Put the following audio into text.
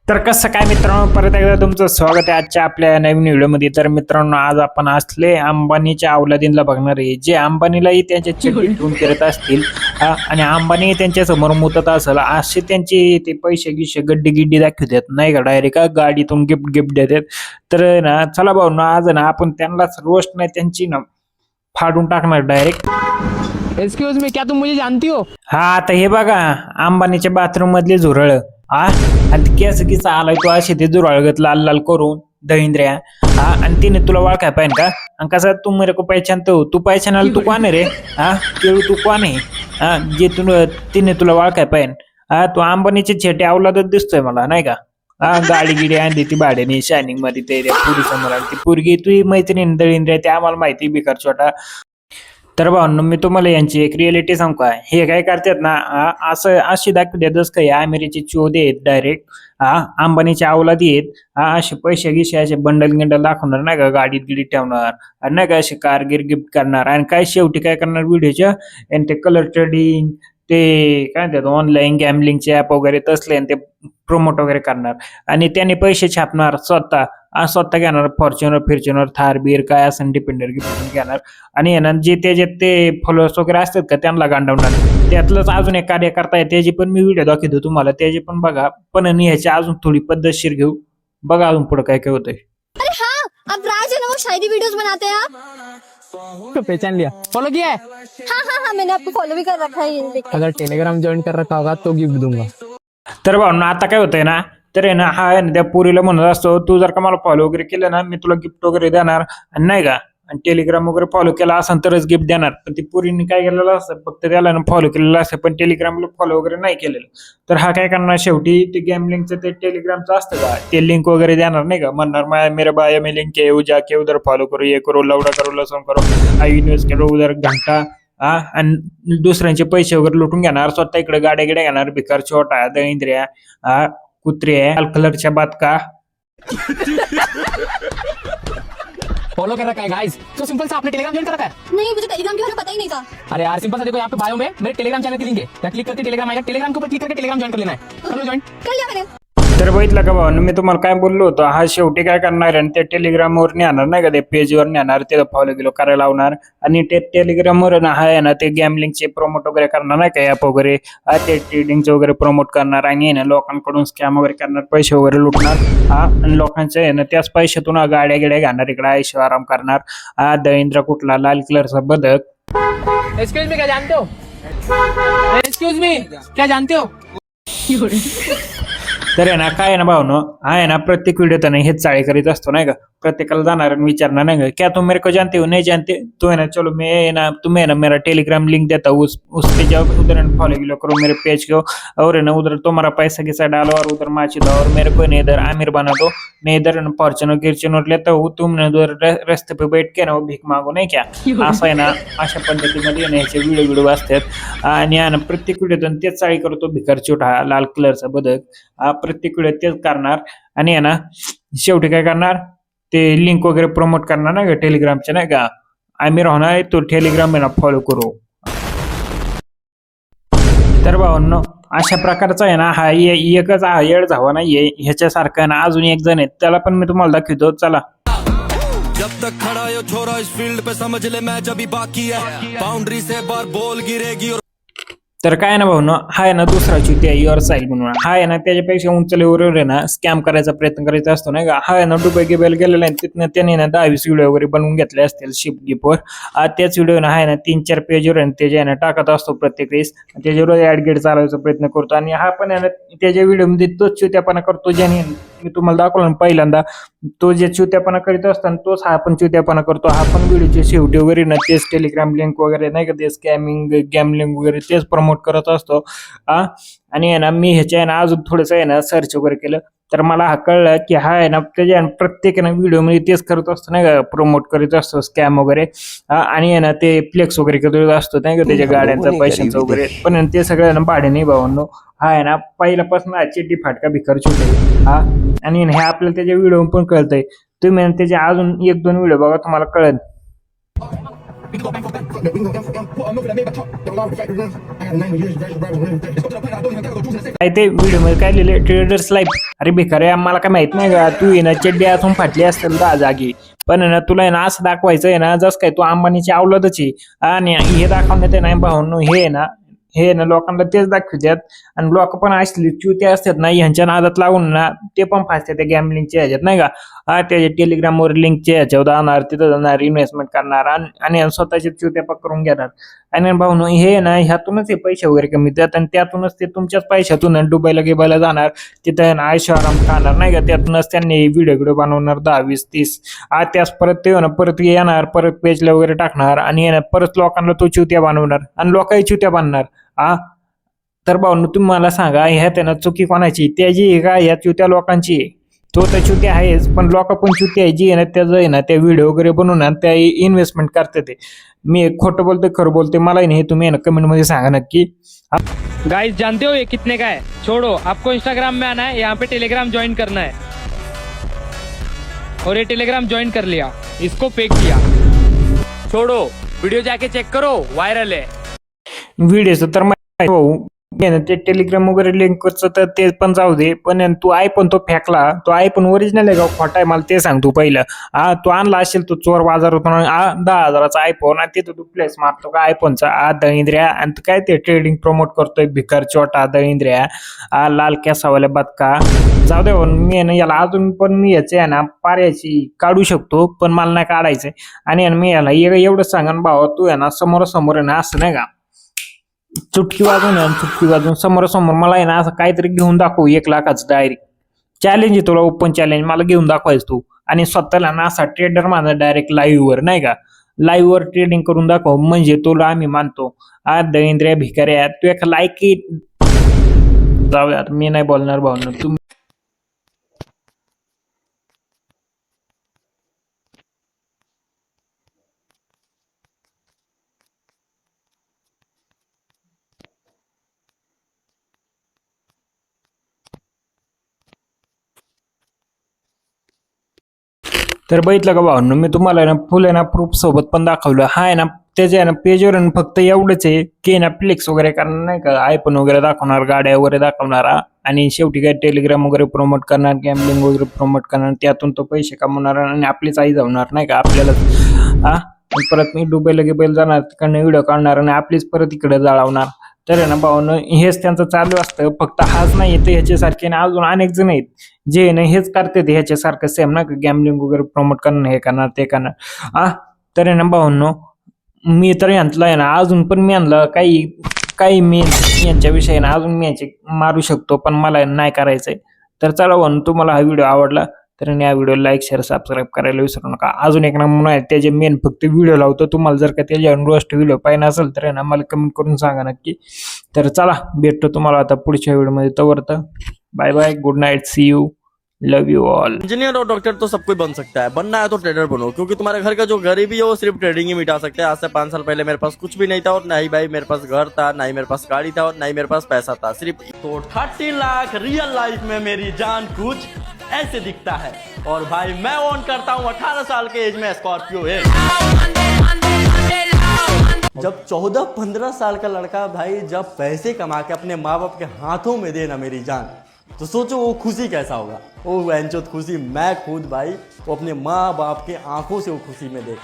तर कसं काय मित्रांनो, परत एकदा तुमचं स्वागत आहे आजच्या आपल्या नवीन व्हिडिओमध्ये. तर मित्रांनो, आज आपण असले अंबानीच्या अवलादींना बघणार आहे, जे अंबानीलाही त्यांच्या चड्डीत ठेवून फिरत असतील आणि अंबानी त्यांच्या समोर मुतत असेल, असे त्यांचे ते पैसे गिशे गड्डी गिड्डी दाखवतात नाही का, डायरेक्ट गाडीतून गिफ्ट गिफ्ट देतात. तर ना चला भाऊ ना, आज ना आपण त्यांनाच रोस्ट नाही त्यांची ना फाडून टाकणार डायरेक्ट. एक्सक्यूज मी, क्या तुम मुझे जानती हो? हा आता हे बघा, अंबानीच्या बाथरूम मधले झुरळ आणि केस किसा आलाय तो अशी ते झुरळगत लाल लाल करून दहिंद्र्या आणि तिने तुला ओळखाय पाहिजे का? आणि कसं तू मेरे को पहचानतो, तू पहचानाल तू कोण आहे रे? केळू तू कोण आहे? जे तिने तुला ओळखाय पाहिजे. तू अंबानीचे छेटे अवलादच दिसतोय मला नाही का? गाडी गिडी आणली ती भाड्याने शायनिंग मध्ये ते पुरी समोर ती पोरगी तुझी मैत्रीण दळींद्र्या ते आम्हाला माहिती बिकार छोटा. तर भावनो, मी तुम्हाला यांची एक रिअलिटी सांगू का, हे काय करतात ना, असं अशी दाखवतातच काही अमेरिकेचे चोदे आहेत डायरेक्ट, अंबानीच्या अवलादी आहेत. असे पैसे गिशे असे बंडल गिंडल दाखवणार नाही का, गाडीत गिडीत ठेवणार आणि नाही का असे कारगिर गिफ्ट करणार आणि काय शेवटी काय करणार व्हिडिओच्या आणि ते कलर ट्रेडिंग ते काय म्हणतात ऑनलाईन गॅमलिंगचे ऍप वगैरे तसले आणि ते प्रमोट वगैरे करणार आणि त्याने पैसे छापणार स्वतः घेणार फॉर्च्युनर थार बीर काय असं डिपेंडर गिफ्ट घेणार आणि जे त्याच्यात ते फॉलोअर्स वगैरे असतात का त्यांना गांडवणार. त्यातलंच अजून एक कार्य करताय, त्याची पण मी व्हिडिओ दाखवतो तुम्हाला, त्याची पण बघा, पण ह्याची अजून थोडी पद्धतशीर घेऊ बघा अजून पुढे काय काय होतंय. अरे हाँ, अब राज है ना वो शायरी वीडियोस बनाते हैं आप। तो पहचान लिया, फॉलो किया है? हाँ, मैंने आपको फॉलो भी कर रखा है ये देखिए। अगर टेलीग्राम ज्वाइन कर रखा होगा तो गिफ्ट दूंगा. तर भाऊ आता काय होतंय ना, तर आहे ना हा आहे ना त्या पुरीला म्हणत असतो, तू जर का मला फॉलो वगैरे केलं ना मी तुला गिफ्ट वगैरे देणार आणि नाही का, आणि टेलिग्राम वगैरे फॉलो केला असेल तरच गिफ्ट देणार. पण ती पुरीने काय केलेलं असतं, फक्त त्याला फॉलो केलेलं असतं पण टेलिग्रामला फॉलो वगैरे नाही केलेलं. तर हा काय करणार, शेवटी ते गॅमलिंगचं ते टेलिग्रामचं असतं का, ते लिंक वगैरे देणार नाही का, म्हणणार मेरे बाय में लिंक है, वो जाके उधर फॉलो करो, ये करो, लवडा करो, लसूण करो, आई इन्वेस्ट करो उधर घंटा. आणि दुसऱ्यांचे पैसे वगैरे लुटून घेणार, स्वतः इकडे गाड्या गिड्या घेणार, भिकार छोटा दळिंद्र्या कुत्रे लाल कलरच्या बातका. फॉलो कर रखा है गाइस, तो सिंपल सा आपने टेलीग्राम ज्वाइन कर रखा है? नहीं, मुझे टेलीग्राम के बारे में पता ही नहीं था। अरे यार सिंपल सा देखो, यहाँ पे बायो में मेरे टेलीग्राम चैनल की लिंक है, यहाँ क्लिक करके टेलीग्राम आएगा, टेलीग्राम के ऊपर क्लिक करके टेलीग्राम ज्वाइन कर लेना है. चलो ज्वाइन कर लिया मैंने। तर बघितलं का भाऊ, मी तुम्हाला काय बोललो होतो, हा शेवटी काय करणार आणि ते टेलिग्रामवर नेणार नाही का, ते पेजवर नेणार, ते फॉलो किलो करायला लावणार आणि ते टेलिग्रामवर ना हा आहे ना ते गॅमलिंगचे प्रमोट वगैरे करणार नाही का, ऍप वगैरे ते ट्रेडिंगचे वगैरे प्रमोट करणार आणि ना लोकांकडून स्कॅम वगैरे करणार, पैसे वगैरे लुटणार आणि लोकांचे आहे ना त्याच पैशातून गाड्या गिड्या घेणार, इकडे आयुष्य आराम करणार. दळिंद्र कुठला लाल कलरचा बदक. एक्सक्यूज मी, क्या जानते हो? एक्सक्यूज मी, क्या जानते हो? तर आहे ना काय आहे ना भावनो, हा आहे ना प्रत्येक व्हिडिओ ना हेच चाळी करीत असतो नाही का, प्रत्येकाला जाणार आणि विचारणार नाही का, क्या तुम मेरे को जानते हो, नहीं जानते तो है ना, चलो मैं ना तुम्हें ना मेरा टेलीग्राम लिंक देता हूँ, उस पे जाओ, उधर फॉलो किलो करो मेरे पेज को, और है ना उधर तुम्हारा पैसा किसा डालो और उधर माची दो और मेरे को नहीं इधर आमिर बना दो, मैं इधर फॉर्च्यूनर गिर्चनर लेता हूँ, तुमने उधर रस्ते पे बैठ के ना वो भीक मागो नाही क्या. असं आहे ना, अशा पद्धतीमध्ये ह्याचे व्हिडिओ असतात आणि प्रत्येक व्हिडिओतून तेच चाळी करतो, भिकार छोटा लाल कलरचा बदक. प्रत्येक व्हिडिओ तेच करणार आणि आहे ना शेवटी काय करणार, ते लिंक वगैरे प्रमोट करणार नाही का टेलिग्रामचे नाही का, आम्ही राहणार तो टेलिग्राम आहे ना फॉलो करू. तर भावांनो, अशा प्रकारचा आहे ना हा एकच हा येड झावा नाहीये, ह्याच्यासारखा ना अजून एक जण आहे, त्याला पण मी तुम्हाला दाखवतो, चला. जब तक खड़ा है छोरा इस फील्ड पे समझ ले मैच अभी बाकी है, बाउंड्री से बार बॉल गिरेगी और तर काय ना भाऊ ना, हा आहे ना दुसरा चुती आहे युअर साईल म्हणून, हा आहे ना त्याच्यापेक्षा उंच लेवलवर आहे ना स्कॅम करायचा प्रयत्न करायचा असतो नाही का. हा आहे ना दुबई गिबेल गेलेला आहे, तिथनं त्याने ना 10-20 व्हिडिओ वगैरे बनवून घेतले असतील शिप गिपवर. त्याच व्हिडिओ ना आहे ना 3-4 पेजवर आहे त्याचे आहे ना टाकत असतो प्रत्येक वेळेस, त्याच्यावर ऍड गेट चालवायचा प्रयत्न करतो आणि हा पण आहे ना त्याच्या व्हिडिओमध्ये तोच चुत्यापणा करतो, ज्याने मी तुम्हाला दाखवलं ना पहिल्यांदा, तो जे चुत्यापणा करीत असताना तोच हा पण चुत्यापणा करतो. हा पण व्हिडिओचे शेवटी वगैरे ना तेच टेलिग्राम लिंक वगैरे नाही का, ते स्कॅमिंग गॅमलिंग वगैरे तेच प्रमोट करत असतो. आणि आहे ना मी ह्याच्या आहे ना अजून थोडंसं आहे ना सर्च वगैरे केलं, तर मला हा कळलं की हा आहे ना त्याच्या प्रत्येक व्हिडिओमध्ये तेच करत असतो नाही का, प्रमोट करीत असतो स्कॅम वगैरे आणि आहे ना ते फ्लेक्स वगैरे करत असतो नाही का, त्याच्या गाड्यांचा पैशांचं वगैरे, पण ते सगळं ना भाडे नाही भावांनो. हा आहे ना पहिल्यापासून चिड्डी फाटका भिकार छोटे आणि हे आपल्याला त्याच्या व्हिडिओ पण कळतंय. तुम्ही त्याचे अजून 1-2 व्हिडिओ बघा, तुम्हाला कळेल. काय ते व्हिडिओ मध्ये काय लिहिले ट्रेडर्स लाईफ. अरे भिकारे आम्हाला काय माहित नाही का, तू आहे ना चड्डी असून फाटली असतील 10 जागी, पण आहे ना तुला आहे ना असं दाखवायचं आहे ना जस काय तू अंबानीची अवलादच आहे. आणि हे दाखवण्यात आहे ना भाऊंनो, हे ना लोकांना तेच दाखवतात. आणि लोक पण असली चुते असतात ना ह्यांच्या नादात लागून ना ते पण फासतात त्या गॅमलिंगच्या ह्याच्यात नाही का. त्याच्या टेलिग्रामवर लिंकच्या ह्याच्यावर जाणार, तिथं जाणार, इन्व्हेस्टमेंट करणार आणि स्वतःचे चुत्या पकडून घेणार. आणि भाऊ हे ना ह्यातूनच हे पैसे वगैरे कमी देतात आणि त्यातूनच ते तुमच्याच पैशातून डुबायला गिबायला जाणार, तिथं ना आयशो आराम खाणार नाही का. त्यातूनच त्यांनी व्हिडिओ बनवणार 10, 20, 30. त्यास परत ते ना परत येणार, परत पेजला वगैरे टाकणार आणि परत लोकांना तो चुत्या बनवणार आणि लोकही चुत्या बनणार. तर भाऊ तुम्ही मला सांगा, ह्या त्यांना चुकी कोणाची, त्याची आहे का ह्या चुत्या लोकांची? तो तर चुती आहेच, पण लोक पण चुती आहे जी आहे ना त्याचं आहे ना त्या व्हिडिओ वगैरे बनवून त्या इन्व्हेस्टमेंट करते. ते मी खोटं बोलते खरं बोलते मला नाही, तुम्ही ना कमेंट मध्ये सांगा नक्की. गाइस जानते हो ये कितने का है? छोड़ो, आपको इंस्टाग्राम में आना है, यहाँ पे टेलीग्राम ज्वाइन करना है और ये टेलीग्राम ज्वाइन कर लिया, इसको फेक किया। छोड़ो, वीडियो जाके चेक करो, वायरल है। व्हिडिओचं तर ते टेलिग्राम वगैरे लिंकचं तर ते पण जाऊ दे, पण तू आयफोन तो फेकला, तो आयफोन ओरिजिनल आहे का खोटा आहे मला ते सांग तू पहिलं. तू आणला असेल तो चोर बाजारातून 10,000चा आयफोन आणि तिथं तू प्लेस मारतो का आयफोनचा दळिंद्र्या. आणि काय ते ट्रेडिंग प्रमोट करतोय भिकार छोटा दळिंद्र्या, लाल केसावाल्या बदका. जाऊ दे मी ना याला अजून पण मी याचे आहे ना पाऱ्याची काढू शकतो, पण मला नाही काढायचंय. आणि मी याला एवढं सांगा भावा, तू आहे ना समोरासमोर आहे ना असं नाही का चुटकी वाजून समोरासमोर मला आहे ना असं काहीतरी घेऊन दाखवू 1 लाखाचं डायरेक्ट चॅलेंज आहे तुला, ओपन चॅलेंज मला घेऊन दाखवायचं तू. आणि स्वतःला ना असा ट्रेडर माझा डायरेक्ट लाईव्ह वर नाही का, लाईव्ह वर ट्रेडिंग करून दाखव, म्हणजे तुला आम्ही मानतो. दळिंद्र्या भिकाऱ्या तू एक लायकी. जाऊ यार मी नाही बोलणार भावना, तुम्ही तर बघितलं का भावनो, मी तुम्हाला ना फुल आहे ना प्रूफ सोबत पण दाखवलं. हा आहे ना त्याच्या आहे ना पेजवर फक्त एवढंच आहे की ना फ्लेक्स वगैरे करणार नाही का, आयफोन वगैरे दाखवणार, गाड्या वगैरे दाखवणार आणि शेवटी काय टेलिग्राम वगैरे प्रमोट करणार, गॅमलिंग वगैरे प्रमोट करणार, त्यातून तो पैसे कमवणार आणि आपलीच आई जाणार नाही का आपल्याला. परत मी दुबईला गिबायला जाणार, तिकडनं व्हिडिओ काढणार आणि आपलीच परत इकडे जाळवणार. तर आहे ना भावनं हेच त्यांचं चालू असतं. फक्त हाच नाही तर ह्याच्यासारखे ना अजून अनेक जण आहेत जे ना हेच करतात ह्याच्यासारखं सेम ना गॅमलिंग वगैरे प्रमोट करणं, हे करणार ते करणार. तर आहे ना भावनो मी तर यांतलं आहे ना अजून पण मी आणलं काही मी यांच्याविषयी ना अजून मी यांचे मारू शकतो, पण मला नाही करायचंय. तर चला भावनो तुम्हाला हा व्हिडिओ आवडला तर या व्हिडिओ लाईक शेअर सबस्क्राईब करायला विसरू नका. अजून एक नमुना आहे त्याचे मेन फक्त व्हिडिओ लावतो, तुम्हाला जर का त्याच्या रोस्ट व्हिडिओ पाहिजे असेल तर ना मला कमेंट करून सांगा नक्की. तर चला भेटतो तुम्हाला आता पुढच्या व्हिडिओमध्ये. तोवर bye bye, good night, see you, love you all. Engineer और डॉक्टर तो सब कोई बन सकता है, बनना है तो ट्रेडर बनो, क्योंकि तुम्हारे घर का जो गरीबी है वो सिर्फ ट्रेडिंग ही मिटा सकते हैं. आज से 5 साल पहले मेरे पास कुछ भी नहीं था और ना ही भाई मेरे पास घर था, ना ही मेरे पास गाड़ी था और ना ही मेरे पास पैसा था, सिर्फ तो 30 लाख रियल लाइफ में मेरी जान कुछ ऐसे दिखता है. और भाई मैं ओन करता हूँ 18 साल के एज में स्कॉर्पियो है. जब 14-15 साल का लड़का भाई जब पैसे कमा के अपने माँ बाप के हाथों में दे ना मेरी जान, तो सोचो वो खुशी कैसा होगा. वो वैंचोत खुशी मैं खुद भाई वो अपने माँ बाप के आंखों से वो खुशी में देखा.